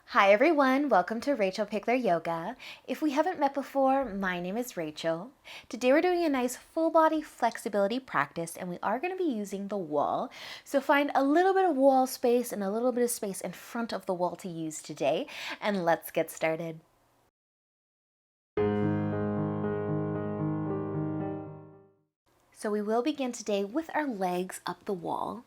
Hi everyone, welcome to Rachel Pichler Yoga. If we haven't met before, my name is Rachel. Today we're doing a nice full body flexibility practice and we are going to be using the wall. So find a little bit of wall space and a little bit of space in front of the wall to use today, and let's get started. So we will begin today with our legs up the wall.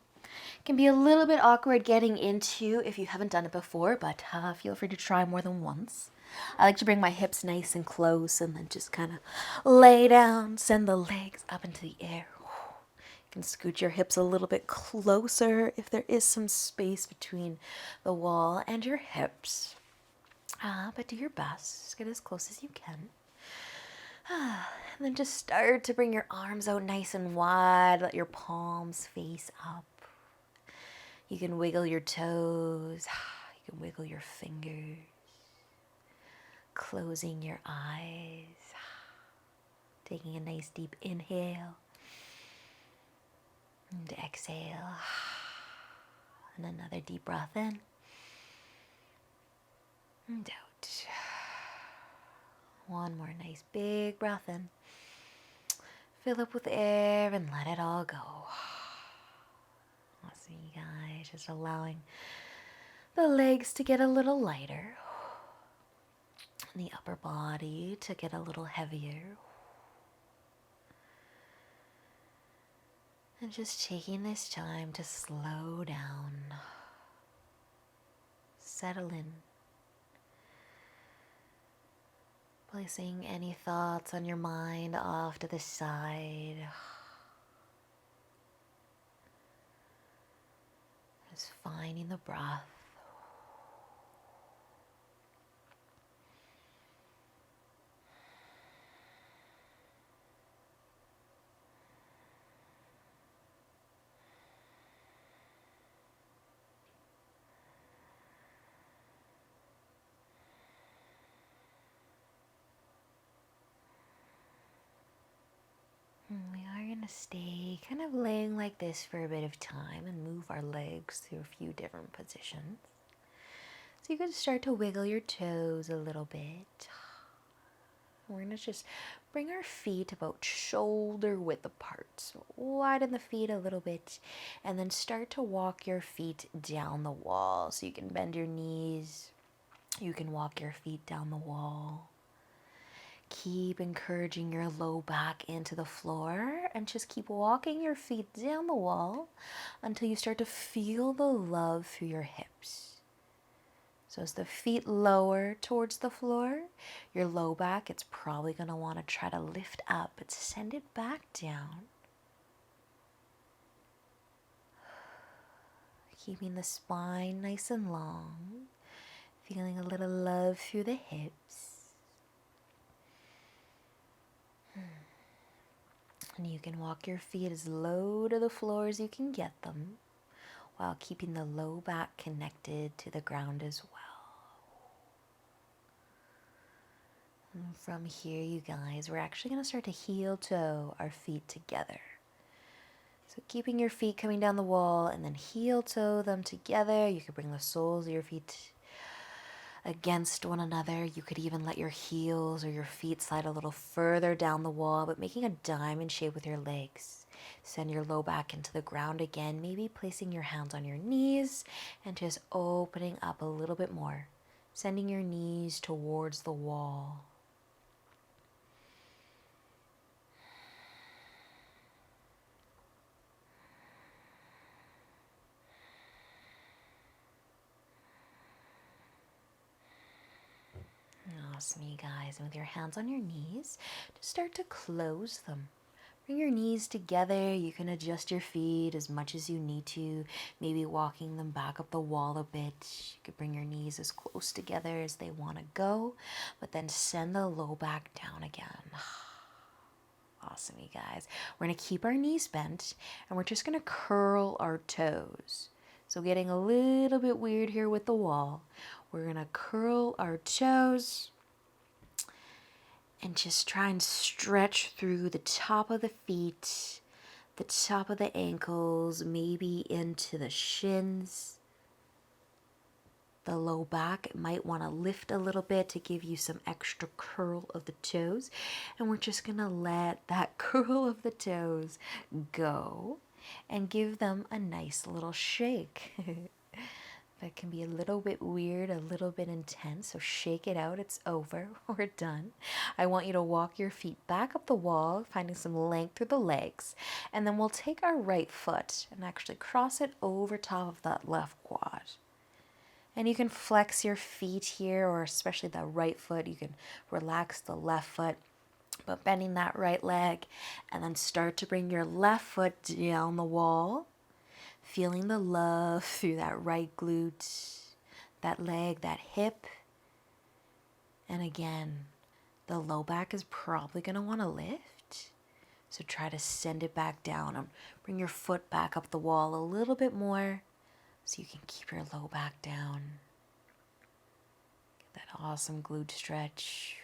It can be a little bit awkward getting into if you haven't done it before, but feel free to try more than once. I like to bring my hips nice and close and then just kind of lay down, send the legs up into the air. You can scoot your hips a little bit closer if there is some space between the wall and your hips. But do your best. Just get as close as you can. And then just start to bring your arms out nice and wide. Let your palms face up. You can wiggle your toes. You can wiggle your fingers. Closing your eyes. Taking a nice deep inhale. And exhale. And another deep breath in. And out. One more nice big breath in. Fill up with air and let it all go. Awesome, you guys. Just allowing the legs to get a little lighter. And the upper body to get a little heavier. And just taking this time to slow down. Settle in. Placing any thoughts on your mind off to the side. Just finding the breath. We are going to stay kind of laying like this for a bit of time and move our legs through a few different positions. So you can start to wiggle your toes a little bit. We're going to just bring our feet about shoulder width apart. So widen the feet a little bit and then start to walk your feet down the wall. So you can bend your knees. You can walk your feet down the wall. Keep encouraging your low back into the floor and just keep walking your feet down the wall until you start to feel the love through your hips. So as the feet lower towards the floor, your low back, it's probably going to want to try to lift up, but send it back down. Keeping the spine nice and long, feeling a little love through the hips. And you can walk your feet as low to the floor as you can get them, while keeping the low back connected to the ground as well. And from here, you guys, we're actually going to start to heel toe our feet together. So keeping your feet coming down the wall and then heel toe them together. You could bring the soles of your feet against one another. You could even let your heels or your feet slide a little further down the wall, but making a diamond shape with your legs. Send your low back into the ground again, maybe placing your hands on your knees and just opening up a little bit more, sending your knees towards the wall. Awesome, you guys. And with your hands on your knees, just start to close them. Bring your knees together. You can adjust your feet as much as you need to, maybe walking them back up the wall a bit. You could bring your knees as close together as they want to go, but then send the low back down again. Awesome, you guys. We're going to keep our knees bent, and we're just going to curl our toes. So getting a little bit weird here with the wall. We're going to curl our toes and just try and stretch through the top of the feet, the top of the ankles, maybe into the shins, the low back. It might want to lift a little bit to give you some extra curl of the toes. And we're just going to let that curl of the toes go and give them a nice little shake. That can be a little bit weird, a little bit intense, so shake it out. It's over. We're done. I want you to walk your feet back up the wall, finding some length through the legs. And then we'll take our right foot and actually cross it over top of that left quad. And you can flex your feet here, or especially the right foot. You can relax the left foot, but bending that right leg. And then start to bring your left foot down the wall. Feeling the love through that right glute, that leg, that hip. And again, the low back is probably going to want to lift. So try to send it back down and bring your foot back up the wall a little bit more so you can keep your low back down. Get that awesome glute stretch.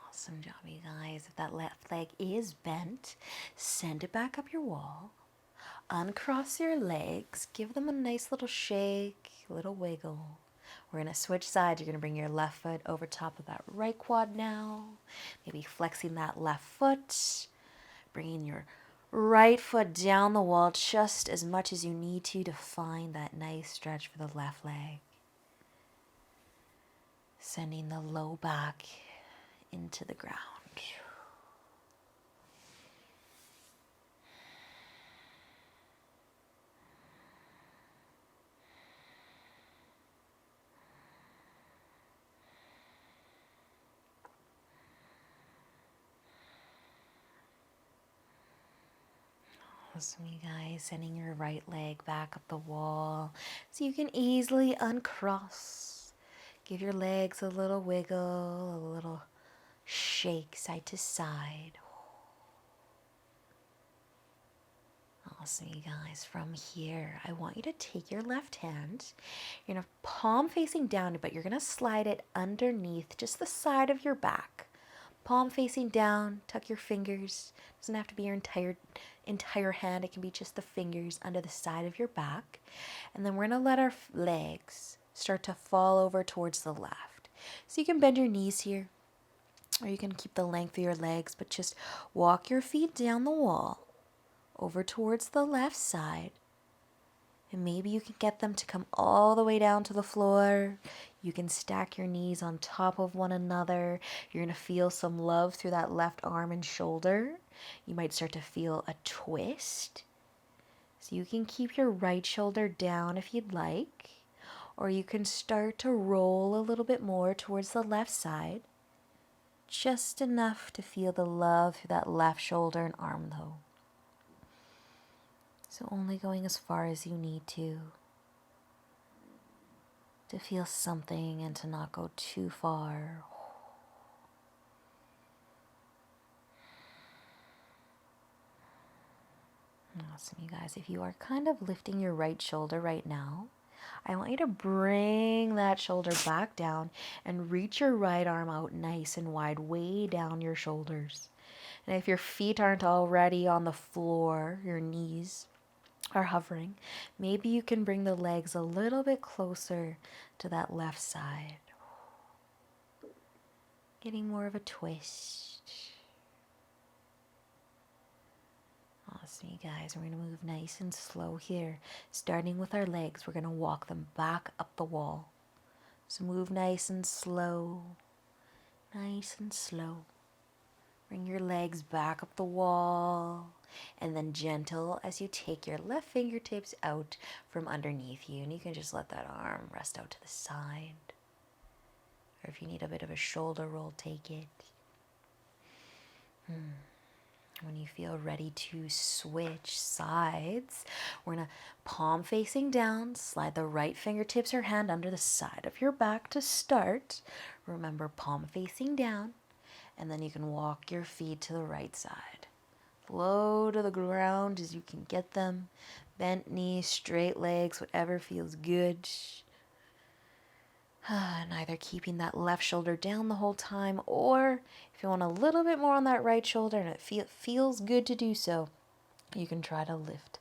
Awesome job, you guys. If that left leg is bent, send it back up your wall. Uncross your legs. Give them a nice little shake, a little wiggle. We're going to switch sides. You're going to bring your left foot over top of that right quad now. Maybe flexing that left foot. Bringing your right foot down the wall just as much as you need to find that nice stretch for the left leg. Sending the low back into the ground. Awesome, you guys. Sending your right leg back up the wall so you can easily uncross. Give your legs a little wiggle, a little shake side to side. Awesome, you guys. From here, I want you to take your left hand. You're going to palm facing down, but you're going to slide it underneath just the side of your back. Palm facing down, tuck your fingers. Doesn't have to be your entire hand. It can be just the fingers under the side of your back. And then we're going to let our legs start to fall over towards the left. So you can bend your knees here, or you can keep the length of your legs, but just walk your feet down the wall over towards the left side. And maybe you can get them to come all the way down to the floor. You can stack your knees on top of one another. You're going to feel some love through that left arm and shoulder. You might start to feel a twist. So you can keep your right shoulder down if you'd like. Or you can start to roll a little bit more towards the left side. Just enough to feel the love through that left shoulder and arm though. So only going as far as you need to feel something and to not go too far. Awesome, you guys. If you are kind of lifting your right shoulder right now, I want you to bring that shoulder back down and reach your right arm out nice and wide, way down your shoulders. And if your feet aren't already on the floor, your knees are hovering, maybe you can bring the legs a little bit closer to that left side. Getting more of a twist. Awesome, you guys. We're going to move nice and slow here. Starting with our legs, we're going to walk them back up the wall. So move nice and slow. Nice and slow. Bring your legs back up the wall. And then gentle as you take your left fingertips out from underneath you. And you can just let that arm rest out to the side. Or if you need a bit of a shoulder roll, take it. When you feel ready to switch sides, we're going to palm facing down, slide the right fingertips or hand under the side of your back to start. Remember, palm facing down, and then you can walk your feet to the right side. Low to the ground as you can get them. Bent knees, straight legs, whatever feels good. And either keeping that left shoulder down the whole time, or if you want a little bit more on that right shoulder and it feels good to do so, you can try to lift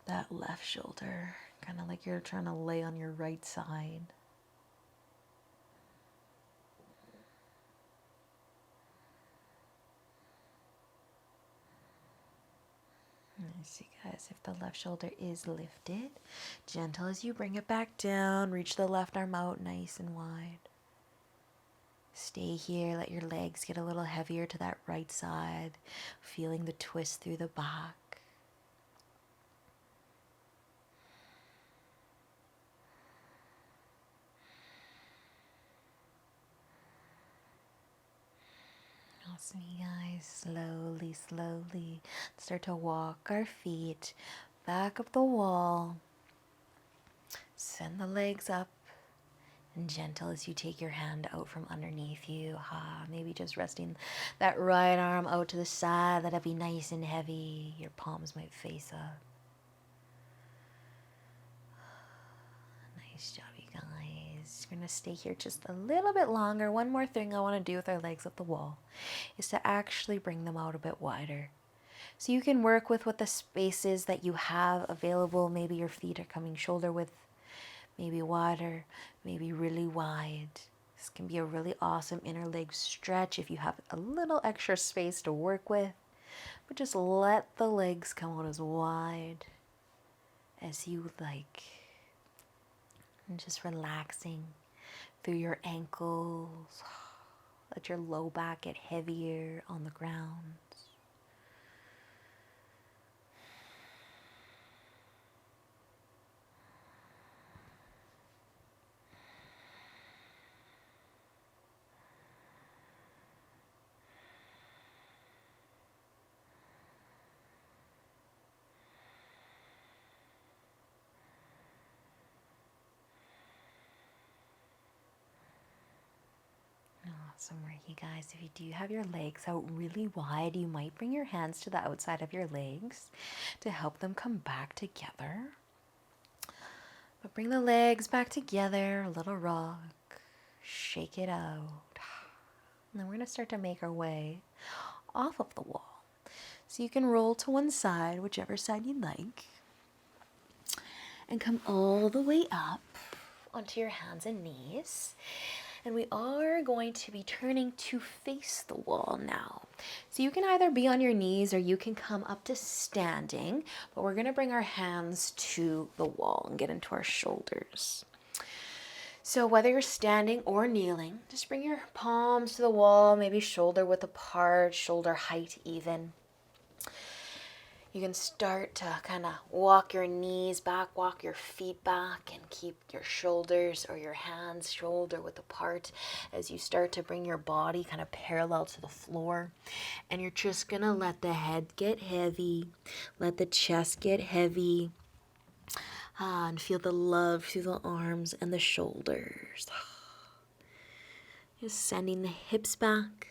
that left shoulder, kind of like you're trying to lay on your right side. See guys, if the left shoulder is lifted, gentle as you bring it back down, reach the left arm out nice and wide. Stay here, let your legs get a little heavier to that right side, feeling the twist through the back. Awesome, you guys. Slowly, slowly start to walk our feet back up the wall. Send the legs up, and gentle as you take your hand out from underneath you. Maybe just resting that right arm out to the side. Let it be nice and heavy. Your palms might face up. Nice job, you guys. We're going to stay here just a little bit longer. One more thing I want to do with our legs up the wall is to actually bring them out a bit wider. So you can work with what the space is that you have available. Maybe your feet are coming shoulder width, maybe wider, maybe really wide. This can be a really awesome inner leg stretch if you have a little extra space to work with. But just let the legs come out as wide as you like. And just relaxing through your ankles. Let your low back get heavier on the ground. Awesome work, you guys. If you do have your legs out really wide, you might bring your hands to the outside of your legs to help them come back together. But bring the legs back together, a little rock, shake it out. And then we're going to start to make our way off of the wall. So you can roll to one side, whichever side you'd like, and come all the way up onto your hands and knees. And we are going to be turning to face the wall now. So you can either be on your knees or you can come up to standing, but we're going to bring our hands to the wall and get into our shoulders. So whether you're standing or kneeling, just bring your palms to the wall, maybe shoulder width apart, shoulder height even. You can start to kind of walk your knees back, walk your feet back, and keep your shoulders or your hands shoulder width apart as you start to bring your body kind of parallel to the floor. And you're just going to let the head get heavy, let the chest get heavy, and feel the love through the arms and the shoulders. Just sending the hips back,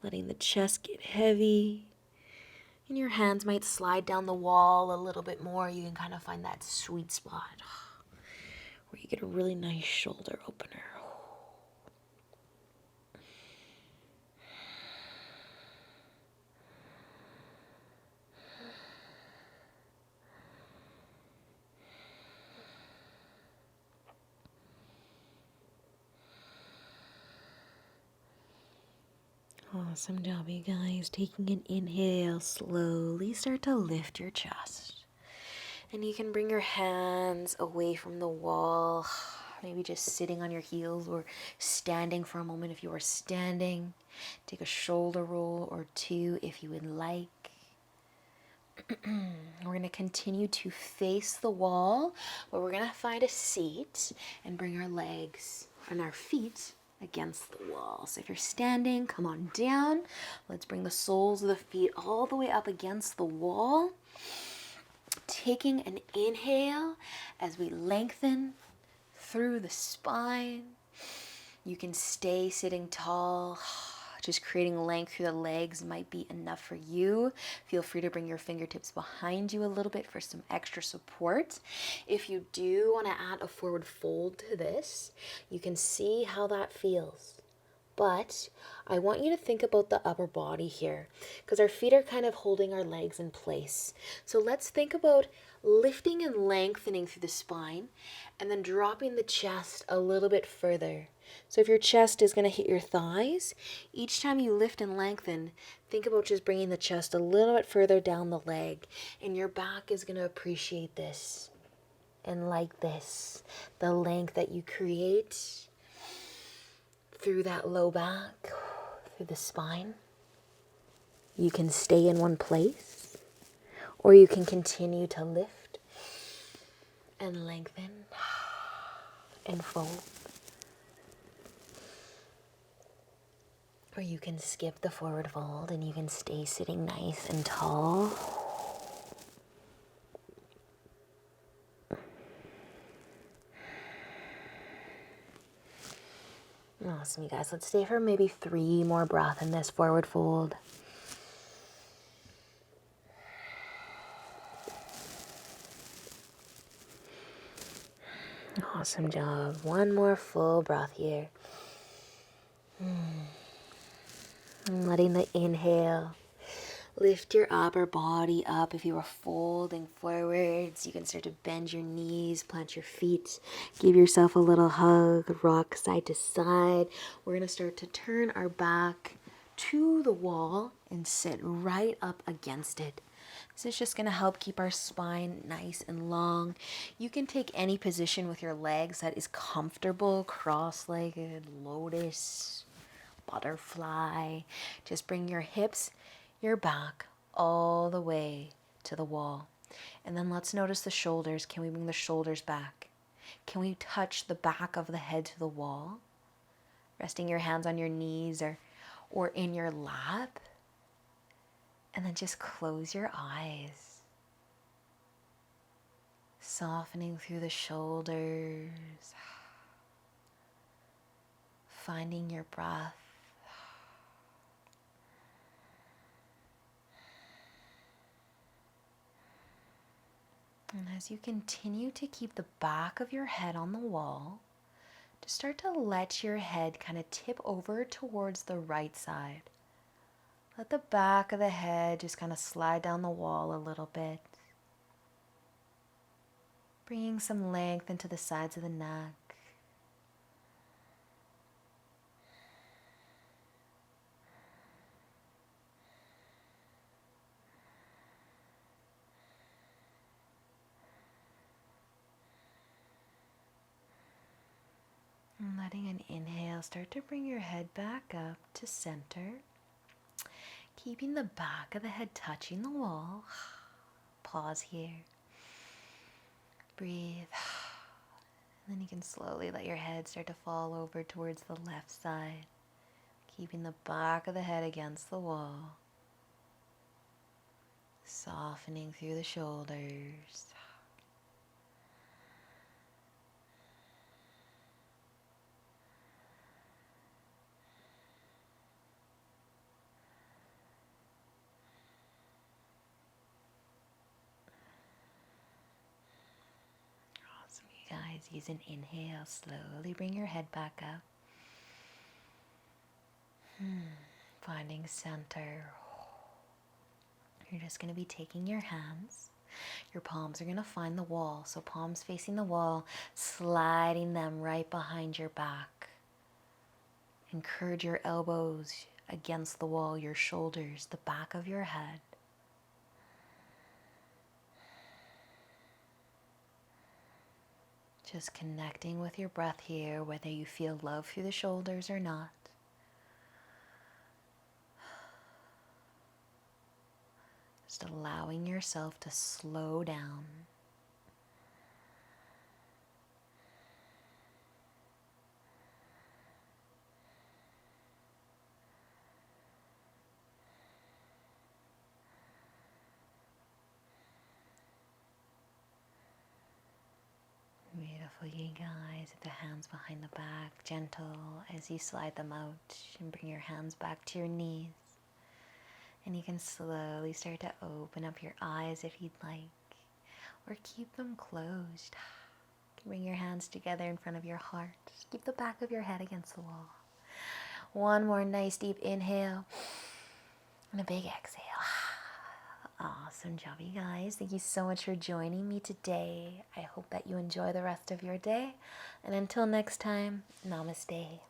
letting the chest get heavy. And your hands might slide down the wall a little bit more. You can kind of find that sweet spot where you get a really nice shoulder opener. Awesome job, you guys. Taking an inhale, slowly start to lift your chest. And you can bring your hands away from the wall, maybe just sitting on your heels or standing for a moment if you are standing. Take a shoulder roll or two if you would like. We're going to continue to face the wall, but we're going to find a seat and bring our legs and our feet against the wall. So if you're standing, come on down. Let's bring the soles of the feet all the way up against the wall. Taking an inhale as we lengthen through the spine. You can stay sitting tall. Just creating length through the legs might be enough for you. Feel free to bring your fingertips behind you a little bit for some extra support. If you do want to add a forward fold to this, you can see how that feels. But I want you to think about the upper body here, because our feet are kind of holding our legs in place. So let's think about lifting and lengthening through the spine and then dropping the chest a little bit further. So if your chest is going to hit your thighs, each time you lift and lengthen, think about just bringing the chest a little bit further down the leg, and your back is going to appreciate this and like this, the length that you create through that low back, through the spine. You can stay in one place, or you can continue to lift and lengthen and fold. Or you can skip the forward fold and you can stay sitting nice and tall. Awesome, you guys. Let's stay for maybe 3 more breaths in this forward fold. Awesome job. 1 more full breath here. And letting the inhale lift your upper body up. If you are folding forwards, you can start to bend your knees, plant your feet, give yourself a little hug, rock side to side. We're going to start to turn our back to the wall and sit right up against it. This is just going to help keep our spine nice and long. You can take any position with your legs that is comfortable, cross-legged, lotus, butterfly. Just bring your hips, your back all the way to the wall. And then let's notice the shoulders. Can we bring the shoulders back? Can we touch the back of the head to the wall? Resting your hands on your knees or in your lap. And then just close your eyes. Softening through the shoulders. Finding your breath. And as you continue to keep the back of your head on the wall, just start to let your head kind of tip over towards the right side. Let the back of the head just kind of slide down the wall a little bit. Bringing some length into the sides of the neck. And letting an inhale start to bring your head back up to center. Keeping the back of the head touching the wall. Pause here. Breathe. And then you can slowly let your head start to fall over towards the left side. Keeping the back of the head against the wall. Softening through the shoulders. Guys, use an inhale. Slowly bring your head back up. Finding center. You're just going to be taking your hands. Your palms are going to find the wall. So palms facing the wall, sliding them right behind your back. Encourage your elbows against the wall, your shoulders, the back of your head. Just connecting with your breath here, whether you feel love through the shoulders or not. Just allowing yourself to slow down. Beautiful. Beautiful, you guys. With the hands behind the back, gentle as you slide them out and bring your hands back to your knees. And you can slowly start to open up your eyes if you'd like, or keep them closed. Bring your hands together in front of your heart. Just keep the back of your head against the wall. One more nice deep inhale and a big exhale. Awesome job, you guys. Thank you so much for joining me today. I hope that you enjoy the rest of your day. And until next time, namaste.